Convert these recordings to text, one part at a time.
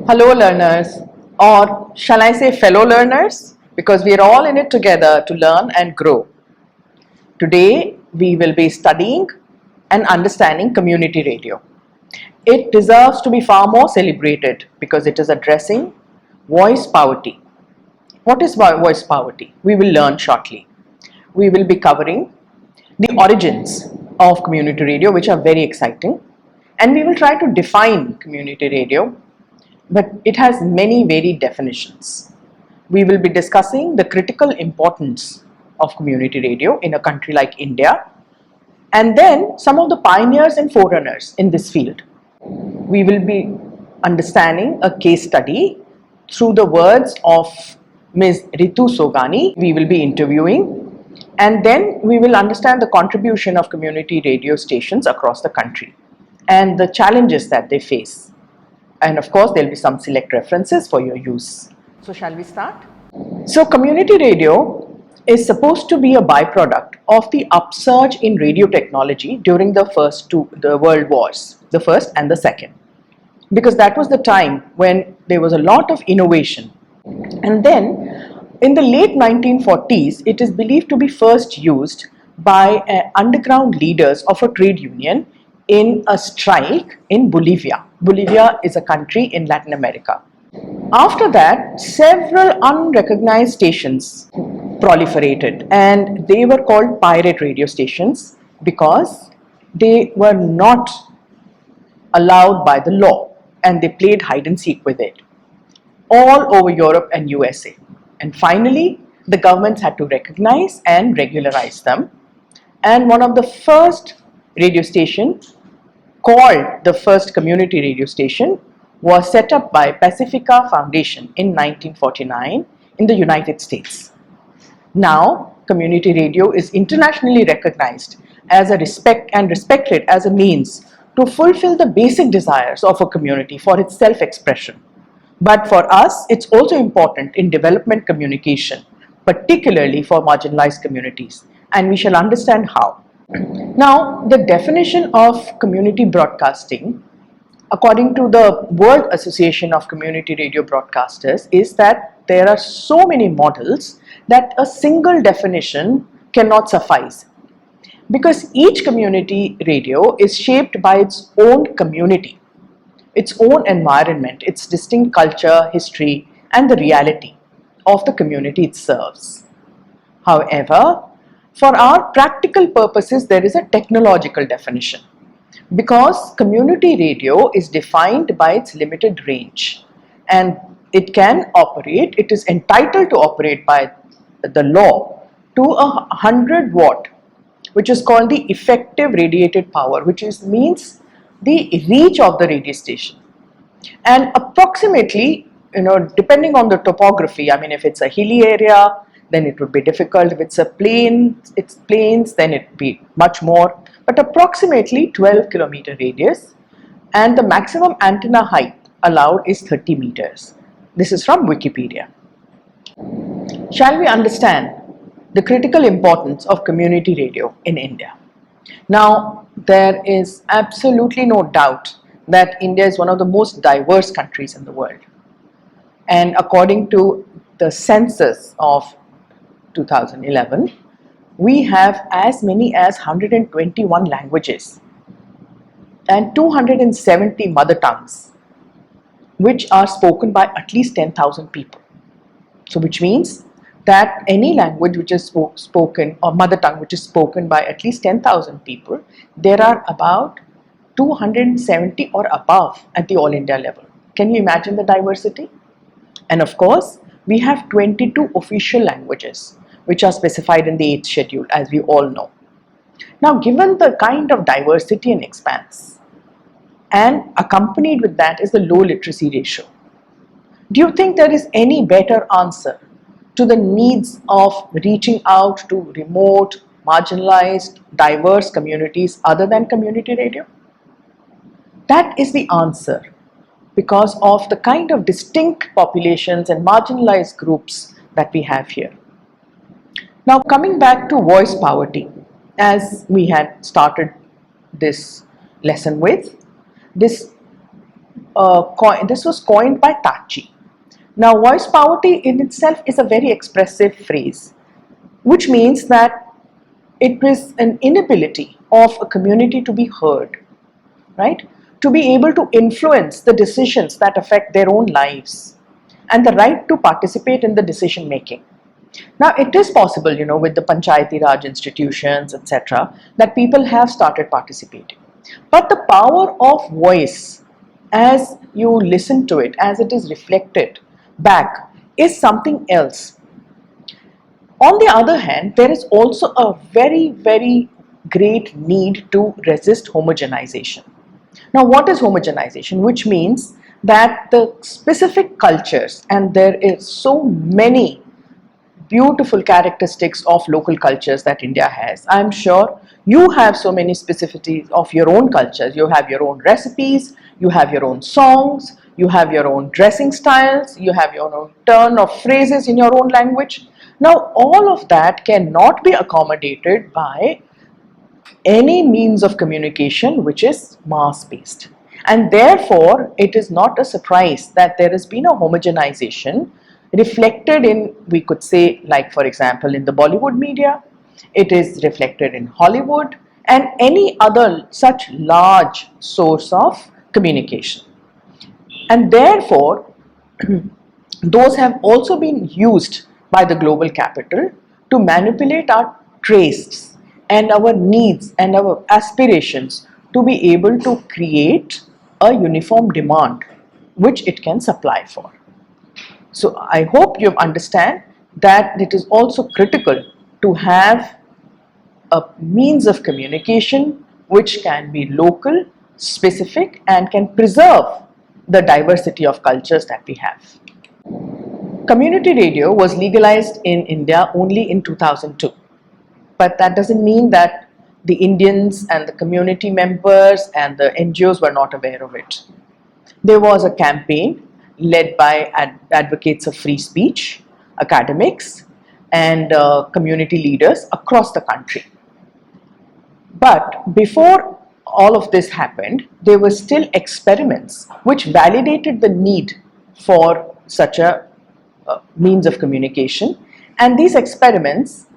Hello learners, or shall I say fellow learners, because we are all in it together to learn and grow. Today we will be studying and understanding community radio. It deserves to be far more celebrated because it is addressing voice poverty. What is voice poverty? We will learn shortly. We will be covering the origins of community radio, which are very exciting, and we will try to define community radio, but it has many varied definitions. We will be discussing the critical importance of community radio in a country like India, and then some of the pioneers and forerunners in this field. We will be understanding a case study through the words of Ms. Ritu Sugani. We will be interviewing, and then we will understand the contribution of community radio stations across the country and the challenges that they face. And of course, there will be some select references for your use. So shall we start? So community radio is supposed to be a byproduct of the upsurge in radio technology during the world wars, the first and the second, because that was the time when there was a lot of innovation. And then in the late 1940s, it is believed to be first used by underground leaders of a trade union in a strike in Bolivia. Bolivia is a country in Latin America. After that, several unrecognized stations proliferated, and they were called pirate radio stations because they were not allowed by the law, and they played hide and seek with it all over Europe and USA. And finally, the governments had to recognize and regularize them. And one of the first radio stations, called the first community radio station, was set up by Pacifica Foundation in 1949 in the United States. Now, community radio is internationally recognized as respected as a means to fulfill the basic desires of a community for its self-expression. But for us, it's also important in development communication, particularly for marginalized communities, and we shall understand how. Now, the definition of community broadcasting, according to the World Association of Community Radio Broadcasters, is that there are so many models that a single definition cannot suffice, because each community radio is shaped by its own community, its own environment, its distinct culture, history, and the reality of the community it serves. However, for our practical purposes, there is a technological definition, because community radio is defined by its limited range, and it is entitled to operate by the law to 100 watt, which is called the effective radiated power, which means the reach of the radio station. And approximately, depending on the topography, if it's a hilly area, then it would be difficult. If it's plains, then it would be much more. But approximately 12 kilometer radius, and the maximum antenna height allowed is 30 meters. This is from Wikipedia. Shall we understand the critical importance of community radio in India? Now, there is absolutely no doubt that India is one of the most diverse countries in the world. And according to the census of 2011, we have as many as 121 languages and 270 mother tongues, which are spoken by at least 10,000 people. So which means that any language which is spoken, or mother tongue which is spoken by at least 10,000 people, there are about 270 or above at the All India level. Can you imagine the diversity? And of course, we have 22 official languages which are specified in the 8th schedule, as we all know. Now, given the kind of diversity and expanse, and accompanied with that is the low literacy ratio, do you think there is any better answer to the needs of reaching out to remote, marginalized, diverse communities other than community radio? That is the answer, because of the kind of distinct populations and marginalized groups that we have here. Now, coming back to voice poverty, as we had started this lesson with, this this was coined by Tachi. Now, voice poverty in itself is a very expressive phrase, which means that it is an inability of a community to be heard, right? To be able to influence the decisions that affect their own lives and the right to participate in the decision making. Now, it is possible, with the Panchayati Raj institutions, etc., that people have started participating. But the power of voice, as you listen to it, as it is reflected back, is something else. On the other hand, there is also a very, very great need to resist homogenization. Now, what is homogenization? Which means that the specific cultures, and there is so many beautiful characteristics of local cultures that India has. I'm sure you have so many specificities of your own cultures. You have your own recipes, you have your own songs, you have your own dressing styles, you have your own turn of phrases in your own language. Now, all of that cannot be accommodated by any means of communication which is mass-based. And therefore, it is not a surprise that there has been a homogenization reflected in, we could say, like for example, in the Bollywood media, it is reflected in Hollywood and any other such large source of communication. And therefore, those have also been used by the global capital to manipulate our tastes and our needs and our aspirations to be able to create a uniform demand which it can supply for. So I hope you understand that it is also critical to have a means of communication which can be local, specific, and can preserve the diversity of cultures that we have. Community radio was legalized in India only in 2002. But that doesn't mean that the Indians and the community members and the NGOs were not aware of it. There was a campaign led by advocates of free speech, academics, and community leaders across the country. But before all of this happened, there were still experiments which validated the need for such a means of communication, and these experiments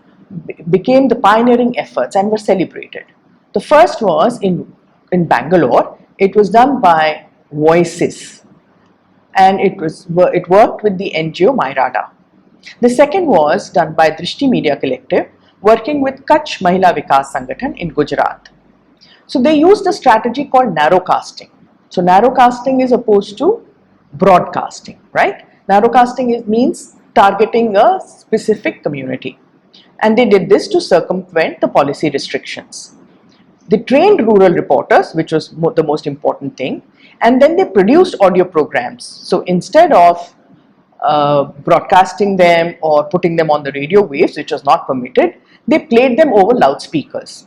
became the pioneering efforts and were celebrated. The first was in Bangalore. It was done by Voices, and it worked with the NGO Myrada. The second was done by Drishti Media Collective, working with Kutch Mahila Vikas Sangathan in Gujarat. So they used a strategy called narrowcasting. So narrowcasting is opposed to broadcasting, right? Narrowcasting means targeting a specific community. And they did this to circumvent the policy restrictions. They trained rural reporters, which was the most important thing, and then they produced audio programs. So instead of broadcasting them or putting them on the radio waves, which was not permitted, they played them over loudspeakers.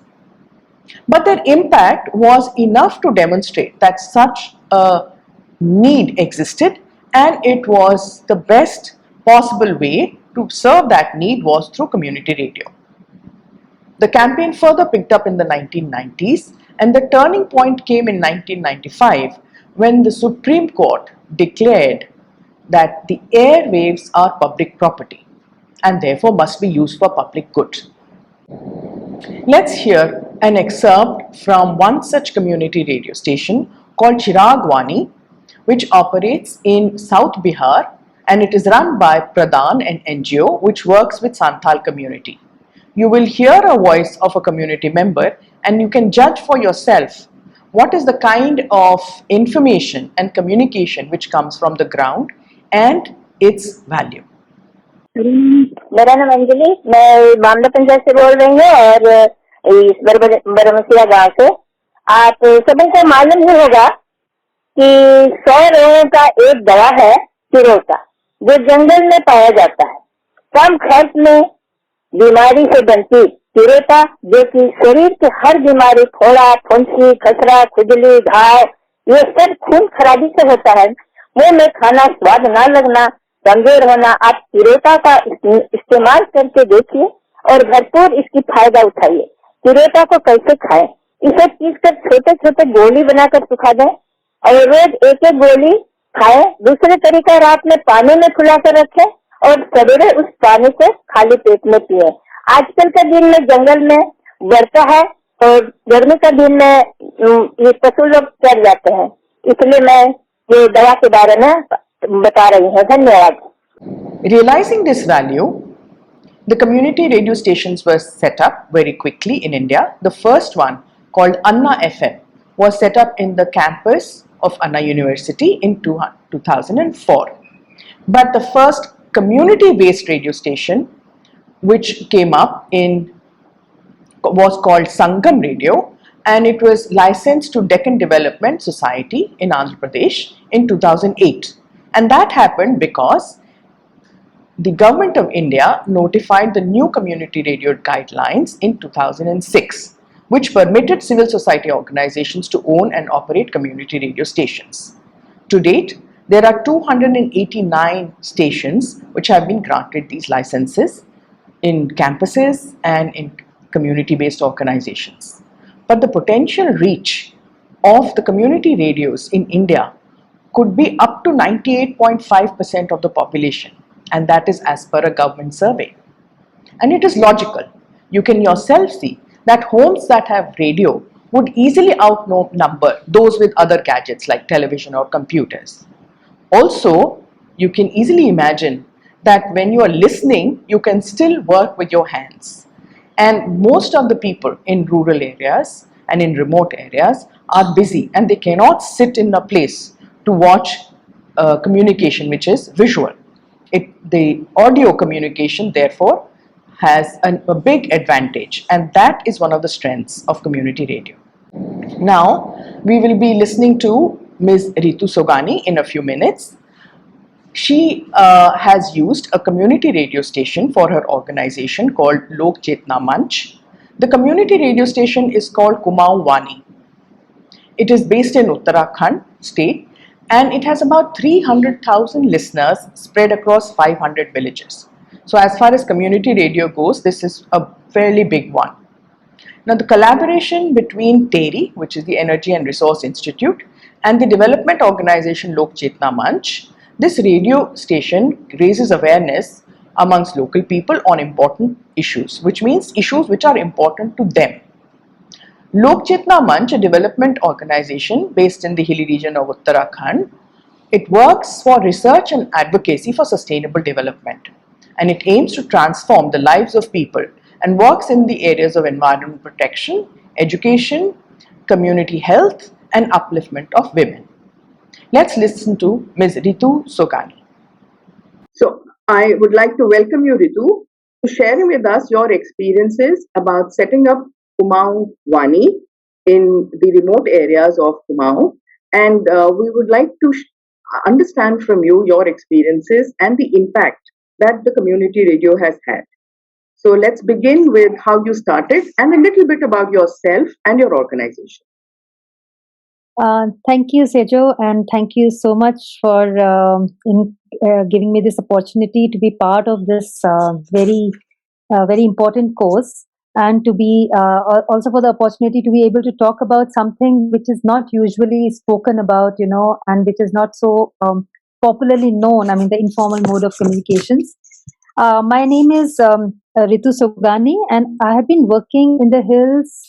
But their impact was enough to demonstrate that such a need existed, and it was the best possible way to serve that need was through community radio. The campaign further picked up in the 1990s, and the turning point came in 1995 when the Supreme Court declared that the airwaves are public property and therefore must be used for public good. Let's hear an excerpt from one such community radio station called Chirag Wani, which operates in South Bihar, and it is run by Pradhan, an NGO which works with Santhal community. You will hear a voice of a community member and you can judge for yourself what is the kind of information and communication which comes from the ground and its value. मेरा नाम अंजलि, मैं मामला पंचायत से बोल रही हूँ और इस बरमसिया गांव से। आप सभी को मालूम ही होगा कि 100 रोगों का एक दवा है चिरोटा, जो जंगल में पाया जाता है। कम खर्च में बीमारी से बनती चिरोटा, जो कि शरीर के हर बीमारी, फोड़ा, फुंसी, खसरा, खुजली, घाव, ये सब खून खराबी से होता है। मुंह में खाना स्वाद न लगना, कमजोर होना, आप चिरोटा का इस्तेमाल करके देखिए और भरपूर इसकी फायदा उठाइए। चिरोटा को कैसे खाएं? इसे पीस कर छोटे छोटे गोली बनाकर सुखा दें, और रोज एक एक गोली खाएं। दूसरे तरीका रात में पानी में फुला कर रखें और सवेरे उस पानी से खाली पेट में पिए। आजकल के दिन में जंगल में बढ़ता है और गर्मी का दिन में ये पशु लोग चढ़ जाते हैं, इसलिए मैं ये दवा के बारे में बता रही हूँ। धन्यवाद। Realizing this value, the community radio stations were set up very quickly in India. The first one, called Anna FM, was set up in the campus of Anna University in 2004. But the first community-based radio station which came up in was called Sangam Radio, and it was licensed to Deccan Development Society in Andhra Pradesh in 2008. And that happened because the Government of India notified the new community radio guidelines in 2006, which permitted civil society organizations to own and operate community radio stations. To date, there are 289 stations which have been granted these licenses in campuses and in community-based organizations. But the potential reach of the community radios in India could be up to 98.5% of the population, and that is as per a government survey. And it is logical. You can yourself see that homes that have radio would easily outnumber those with other gadgets like television or computers. Also, you can easily imagine that when you are listening, you can still work with your hands. And most of the people in rural areas and in remote areas are busy and they cannot sit in a place to watch communication which is visual. The audio communication, therefore, has a big advantage, and that is one of the strengths of community radio. Now, we will be listening to Ms. Ritu Sugani in a few minutes. She has used a community radio station for her organization called Lok Chetna Manch. The community radio station is called Kumaon Wani. It is based in Uttarakhand state and it has about 300,000 listeners spread across 500 villages. So as far as community radio goes, this is a fairly big one. Now the collaboration between TERI, which is the Energy and Resource Institute, and the development organization Lok Chetna Manch, this radio station raises awareness amongst local people on important issues, which means issues which are important to them. Lok Chetna Manch, a development organization based in the hilly region of Uttarakhand, it works for research and advocacy for sustainable development, and it aims to transform the lives of people and works in the areas of environment protection, education, community health, and upliftment of women. Let's listen to Ms. Ritu Sugani. So, I would like to welcome you, Ritu, to share with us your experiences about setting up Kumaon Wani in the remote areas of Kumaon. And we would like to understand from you your experiences and the impact that the community radio has had. So let's begin with how you started and a little bit about yourself and your organization. Thank you, Sejo, and thank you so much for giving me this opportunity to be part of this very important course, and to be also for the opportunity to be able to talk about something which is not usually spoken about, and which is not so popularly known. I mean, the informal mode of communications. My name is Ritu Sugani, and I have been working in the hills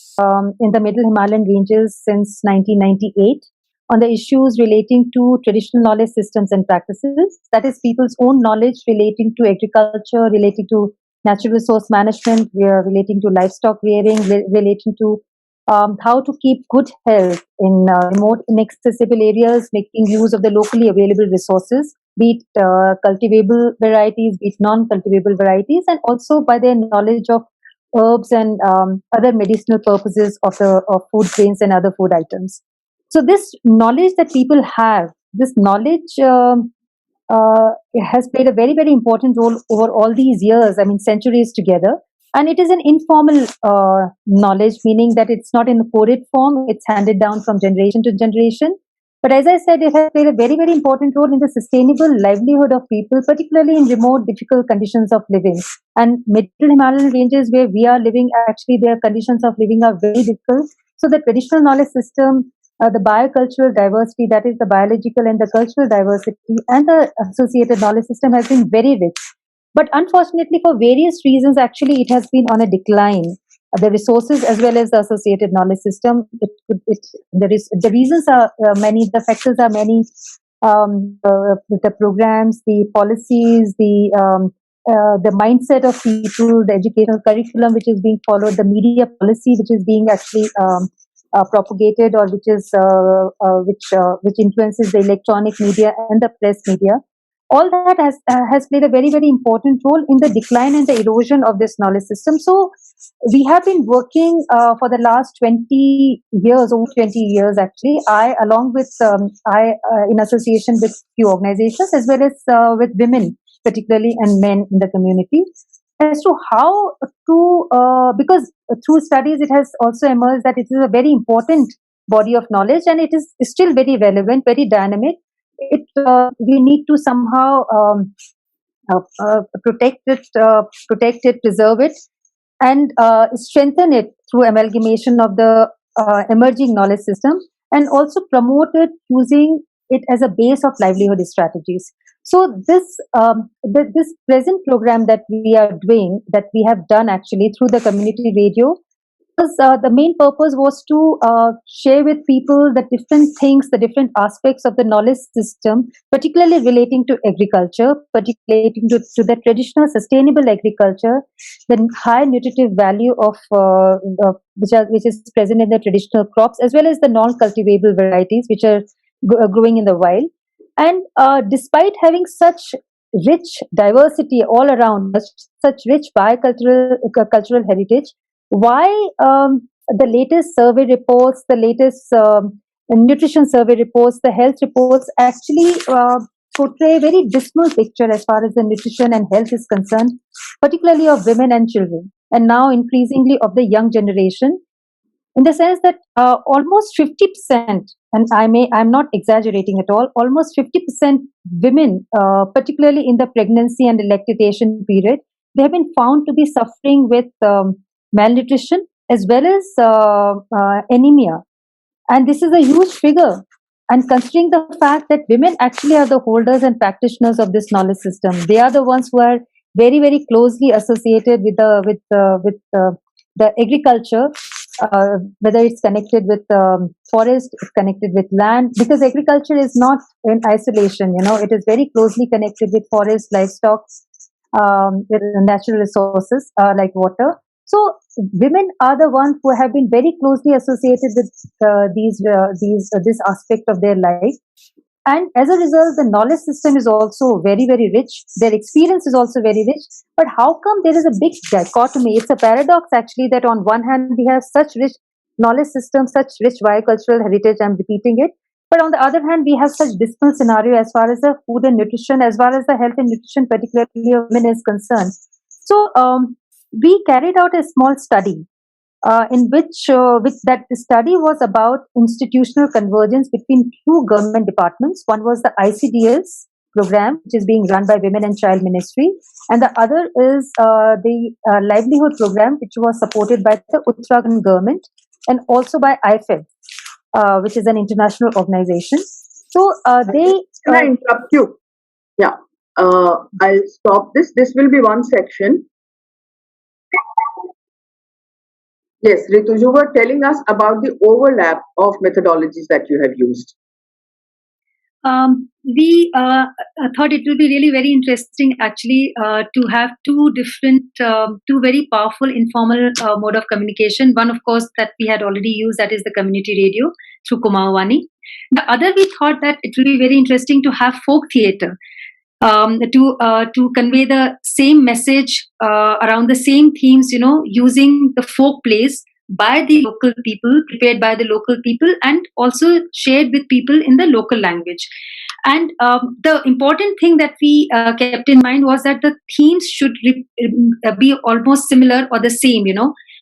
in the Middle Himalayan ranges since 1998 on the issues relating to traditional knowledge systems and practices. That is, people's own knowledge relating to agriculture, relating to natural resource management, relating to livestock rearing, relating to how to keep good health in remote, inaccessible areas, making use of the locally available resources, be it cultivable varieties, be it non-cultivable varieties, and also by their knowledge of herbs and other medicinal purposes of food grains and other food items. So this knowledge that people have, this knowledge has played a very, very important role over all these years, I mean centuries together. And it is an informal knowledge, meaning that it's not in a coded form, it's handed down from generation to generation. But as I said, it has played a very, very important role in the sustainable livelihood of people, particularly in remote, difficult conditions of living. And Middle Himalayan ranges where we are living, actually their conditions of living are very difficult. So the traditional knowledge system the biocultural diversity, that is the biological and the cultural diversity, and the associated knowledge system has been very rich. But unfortunately, for various reasons, actually, it has been on a decline. The resources as well as the associated knowledge system, the reasons are many, the factors are many. The programs, the policies, the mindset of people, the educational curriculum which is being followed, the media policy which is being actually propagated, or which influences the electronic media and the press media. All that has played a very, very important role in the decline and the erosion of this knowledge system. So we have been working for the last 20 years, over 20 years actually. I, along with in association with few organizations as well as with women, particularly, and men in the community, as to how to, because through studies it has also emerged that it is a very important body of knowledge, and it is still very relevant, very dynamic. We need to somehow protect it, preserve it, and strengthen it through amalgamation of the emerging knowledge system, and also promote it using it as a base of livelihood strategies. So this present program that we are doing, that we have done actually through the community radio, because the main purpose was to share with people the different things, the different aspects of the knowledge system, particularly relating to agriculture, particularly relating to the traditional sustainable agriculture, the high nutritive value of which is present in the traditional crops, as well as the non-cultivable varieties which are growing in the wild. And despite having such rich diversity all around, such rich biocultural cultural heritage, why the latest survey reports, the latest nutrition survey reports, the health reports actually portray a very dismal picture as far as the nutrition and health is concerned, particularly of women and children, and now increasingly of the young generation, in the sense that almost 50%, and I'm not exaggerating at all, almost 50% women, particularly in the pregnancy and lactation period, they have been found to be suffering with malnutrition as well as anemia. And this is a huge figure. And considering the fact that women actually are the holders and practitioners of this knowledge system, they are the ones who are very, very closely associated with the agriculture, whether it's connected with forest, it's connected with land, because agriculture is not in isolation. It is very closely connected with forest, livestock, with natural resources like water. So women are the ones who have been very closely associated with this aspect of their life. And as a result, the knowledge system is also very, very rich. Their experience is also very rich. But how come there is a big dichotomy? It's a paradox, actually, that on one hand, we have such rich knowledge system, such rich biocultural heritage, I'm repeating it. But on the other hand, we have such dismal scenario as far as the food and nutrition, as well as the health and nutrition, particularly of women, is concerned. So we carried out a small study in which that study was about institutional convergence between two government departments. One was the ICDS program, which is being run by Women and Child Ministry, and the other is the livelihood program, which was supported by the Uttarakhand government and also by IFED, which is an international organization. So they... Can I interrupt you? Yeah, I'll stop this. This will be one section. Yes, Ritu, you were telling us about the overlap of methodologies that you have used. We thought it will be really very interesting, actually, to have two very powerful informal mode of communication. One, of course, that we had already used, that is the community radio through Kumawani. The other, we thought that it will be very interesting to have folk theatre to convey the same message around the same themes, using the folk plays by the local people, prepared by the local people, and also shared with people in the local language. And the important thing that we kept in mind was that the themes should be almost similar or the same,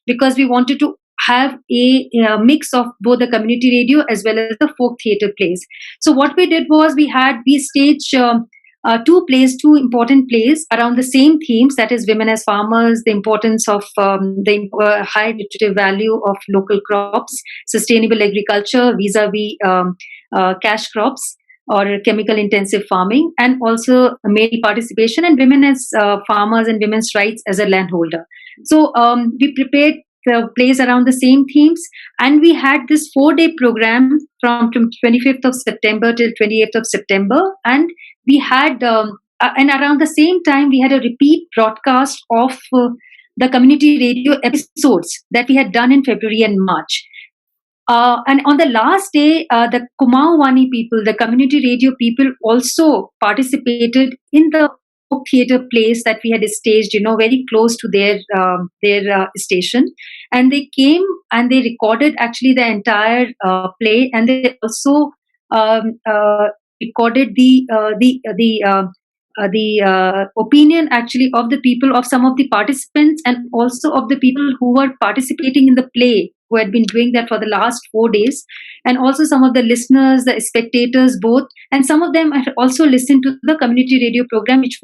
because we wanted to have a mix of both the community radio as well as the folk theatre plays. So what we did was we staged two important plays around the same themes, that is women as farmers, the importance of the high nutritive value of local crops, sustainable agriculture vis-a-vis cash crops or chemical intensive farming, and also male participation and women as farmers and women's rights as a landholder. So we prepared plays around the same themes, and we had this 4-day program from 25th of September till 28th of September, and we had and around the same time we had a repeat broadcast of the community radio episodes that we had done in February and March. And on the last day, the Kumawani people, the community radio people, also participated in the folk theatre plays that we had staged, very close to their station. And they came and they recorded actually the entire play, and they also recorded the opinion actually of the people, of some of the participants, and also of the people who were participating in the play, who had been doing that for the last 4 days, and also some of the listeners, the spectators, both, and some of them had also listened to the community radio program, which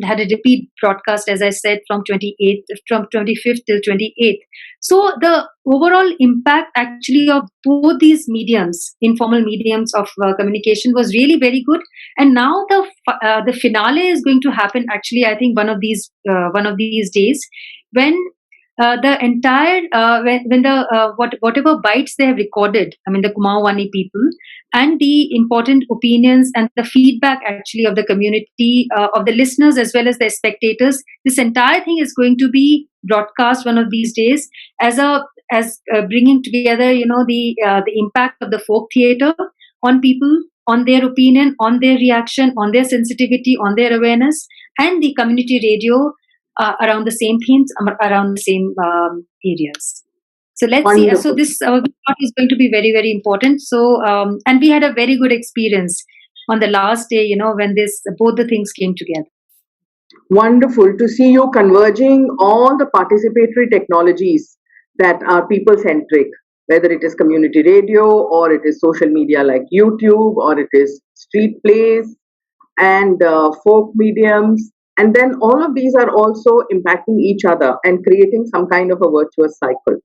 had a repeat broadcast, as I said, from 25th till 28th. So the overall impact actually of both these mediums, informal mediums of communication, was really very good. And now the finale is going to happen actually, I think, one of these days, when the entire when the whatever bites they have recorded, I mean the Kumawani people, and the important opinions and the feedback actually of the community, of the listeners as well as the spectators, this entire thing is going to be broadcast one of these days as bringing together the impact of the folk theatre on people, on their opinion, on their reaction, on their sensitivity, on their awareness, and the community radio around the same themes, around the same areas. So let's see. So this part is going to be very, very important. So and we had a very good experience on the last day, when both the things came together. Wonderful to see you converging all the participatory technologies that are people-centric, whether it is community radio or it is social media like YouTube, or it is street plays and folk mediums. And then all of these are also impacting each other and creating some kind of a virtuous cycle.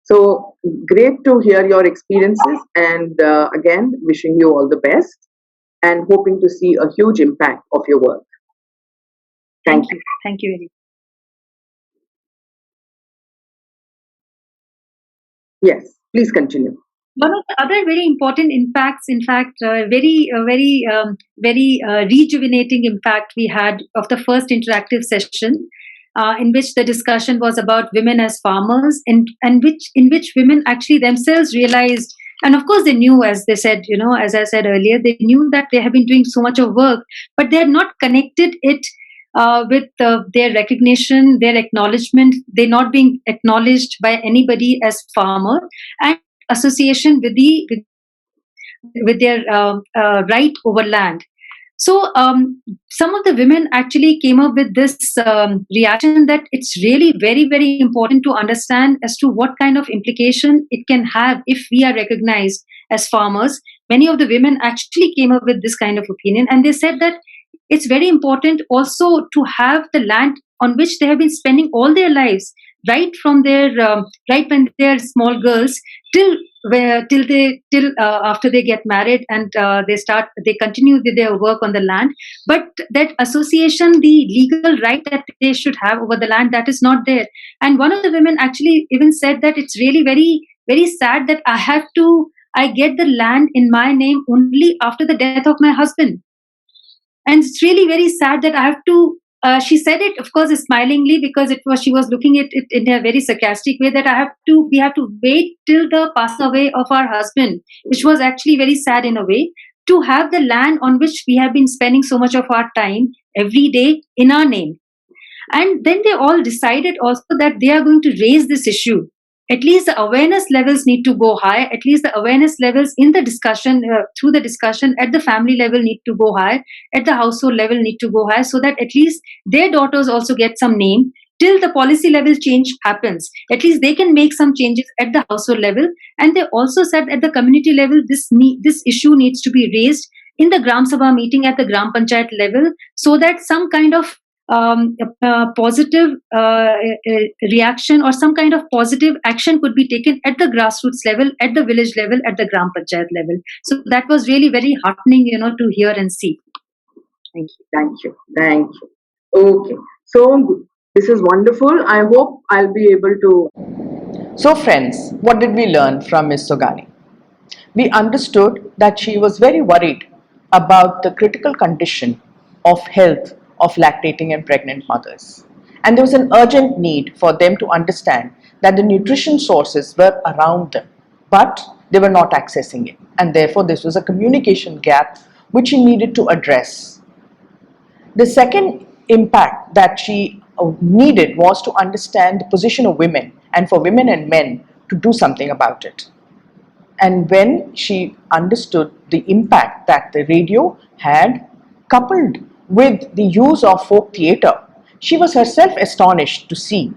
So great to hear your experiences, and again, wishing you all the best and hoping to see a huge impact of your work. Thank you. Thank you very much. Yes, please continue. One of the other very important impacts, in fact, very rejuvenating impact we had of the first interactive session, in which the discussion was about women as farmers, and in which women actually themselves realized, and of course they knew, as they said, as I said earlier, they knew that they have been doing so much of work, but they had not connected it with their recognition, their acknowledgement. They're not being acknowledged by anybody as farmer, and association with their right over land. So some of the women actually came up with this reaction that it's really very, very important to understand as to what kind of implication it can have if we are recognized as farmers. Many of the women actually came up with this kind of opinion, and they said that it's very important also to have the land on which they have been spending all their lives, right from their right when they're small girls till after they get married, and they continue with their work on the land. But that association, the legal right that they should have over the land, that is not there. And one of the women actually even said that it's really very, very sad that I get the land in my name only after the death of my husband. And it's really very sad that I have to. She said it, of course, smilingly, because she was looking at it in a very sarcastic way, that we have to wait till the passing away of our husband, which was actually very sad in a way, to have the land on which we have been spending so much of our time every day in our name. And then they all decided also that they are going to raise this issue. At least the awareness levels need to go high. At least the awareness levels in the discussion, through the discussion at the family level need to go high, at the household level need to go high, so that at least their daughters also get some name till the policy level change happens. At least they can make some changes at the household level. And they also said at the community level, this issue needs to be raised in the Gram Sabha meeting at the Gram Panchayat level, so that some kind of positive reaction or some kind of positive action could be taken at the grassroots level, at the village level, at the Gram Panchayat level. So that was really very heartening, to hear and see. Thank you, thank you, thank you. Okay, so this is wonderful. I hope I'll be able to. So, friends, what did we learn from Ms. Sugani? We understood that she was very worried about the critical condition of health of lactating and pregnant mothers. And there was an urgent need for them to understand that the nutrition sources were around them, but they were not accessing it. And therefore, this was a communication gap which she needed to address. The second impact that she needed was to understand the position of women and for women and men to do something about it. And when she understood the impact that the radio had, coupled with the use of folk theatre, she was herself astonished to see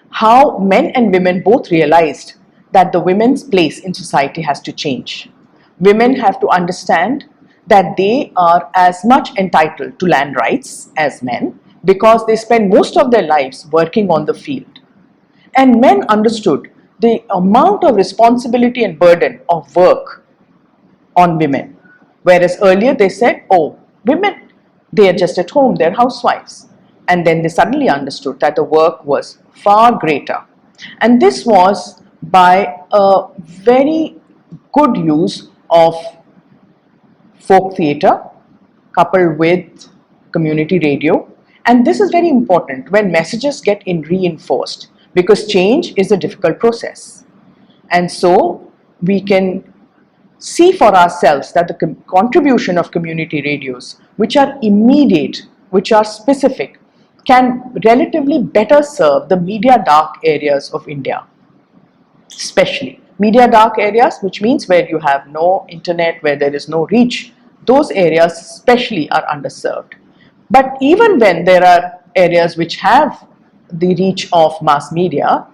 how men and women both realized that the women's place in society has to change. Women have to understand that they are as much entitled to land rights as men because they spend most of their lives working on the field. And men understood the amount of responsibility and burden of work on women. Whereas earlier they said, oh, women, they are just at home, they're housewives. And then they suddenly understood that the work was far greater. And this was by a very good use of folk theatre coupled with community radio. And this is very important when messages get reinforced because change is a difficult process. And so we can see for ourselves that the contribution of community radios, which are immediate, which are specific, can relatively better serve the media dark areas of India. Especially media dark areas, which means where you have no internet, where there is no reach, those areas especially are underserved. But even when there are areas which have the reach of mass media,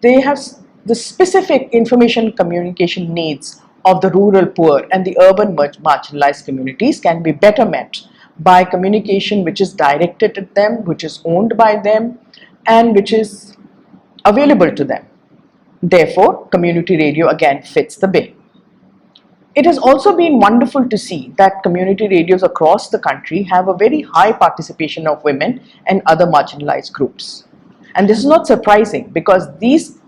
they have the specific information communication needs of the rural poor and the urban marginalized communities can be better met by communication which is directed at them, which is owned by them, and which is available to them. Therefore, community radio again fits the bill. It has also been wonderful to see that community radios across the country have a very high participation of women and other marginalized groups. And this is not surprising because these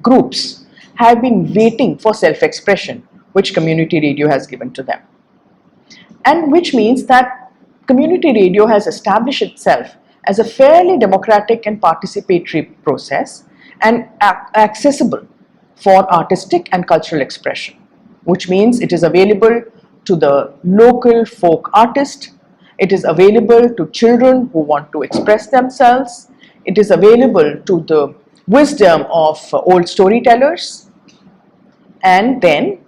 groups have been waiting for self-expression, which community radio has given to them. And which means that community radio has established itself as a fairly democratic and participatory process and accessible for artistic and cultural expression, which means it is available to the local folk artist, it is available to children who want to express themselves, it is available to the wisdom of old storytellers, and then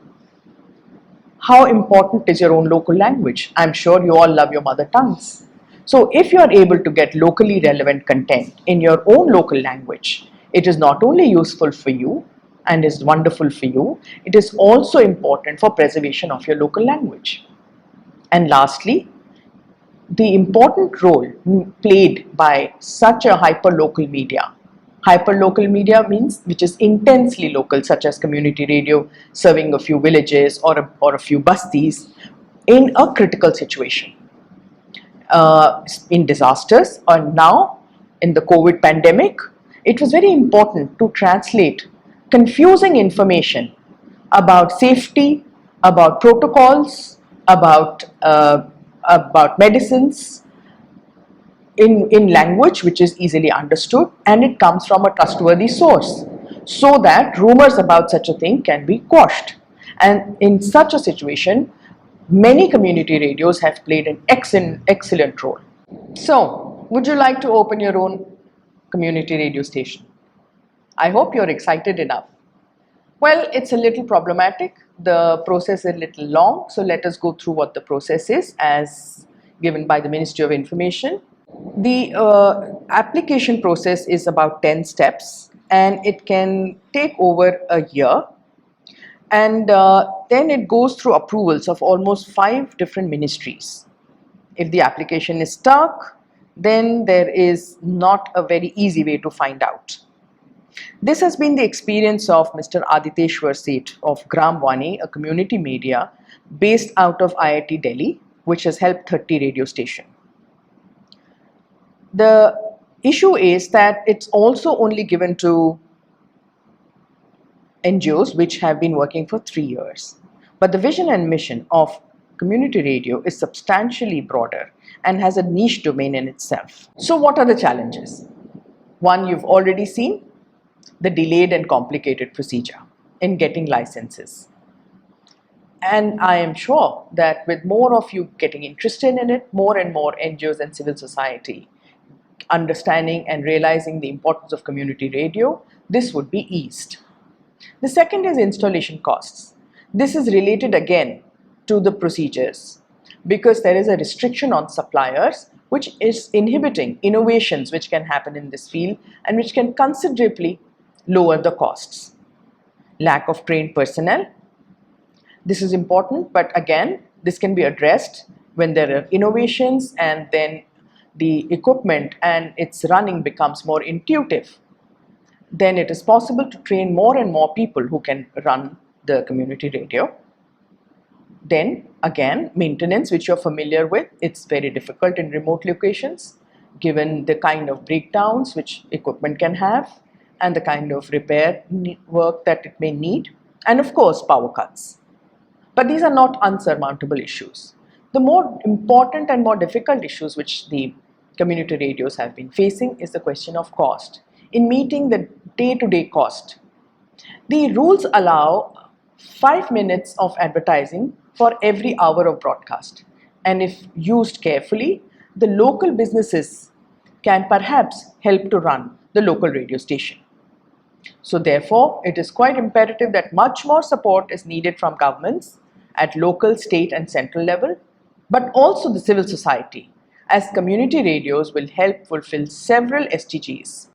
how important is your own local language? I'm sure you all love your mother tongues. So if you are able to get locally relevant content in your own local language, it is not only useful for you and is wonderful for you, it is also important for preservation of your local language. And lastly, the important role played by such a hyper-local media. Hyper-local media means which is intensely local, such as community radio serving a few villages or a few bastis in a critical situation. In disasters or now in the COVID pandemic, it was very important to translate confusing information about safety, about protocols, about medicines in language which is easily understood and it comes from a trustworthy source so that rumors about such a thing can be quashed. And in such a situation, many community radios have played an excellent role. So, would you like to open your own community radio station? I hope you're excited enough. Well, it's a little problematic. The process is a little long. So let us go through what the process is as given by the Ministry of Information. The application process is about 10 steps and it can take over a year. And then it goes through approvals of almost 5 different ministries. If the application is stuck, then there is not a very easy way to find out. This has been the experience of Mr. Aditeshwar Seth of Gramvani, a community media based out of IIT Delhi, which has helped 30 radio stations. The issue is that it's also only given to NGOs which have been working for 3 years. But the vision and mission of community radio is substantially broader and has a niche domain in itself. So what are the challenges? One you've already seen, the delayed and complicated procedure in getting licenses. And I am sure that with more of you getting interested in it, more and more NGOs and civil society understanding and realizing the importance of community radio, this would be eased. The second is installation costs. This is related again to the procedures because there is a restriction on suppliers which is inhibiting innovations which can happen in this field and which can considerably lower the costs. Lack of trained personnel. This is important, but again, this can be addressed when there are innovations and then the equipment and its running becomes more intuitive. Then it is possible to train more and more people who can run the community radio. Then again, maintenance, which you're familiar with, it's very difficult in remote locations given the kind of breakdowns which equipment can have and the kind of repair work that it may need, and of course power cuts. But these are not unsurmountable issues. The more important and more difficult issues which the community radios have been facing is the question of cost. In meeting the day-to-day cost, the rules allow 5 minutes of advertising for every hour of broadcast. And if used carefully, the local businesses can perhaps help to run the local radio station. So therefore, it is quite imperative that much more support is needed from governments at local, state and central level, but also the civil society, as community radios will help fulfill several SDGs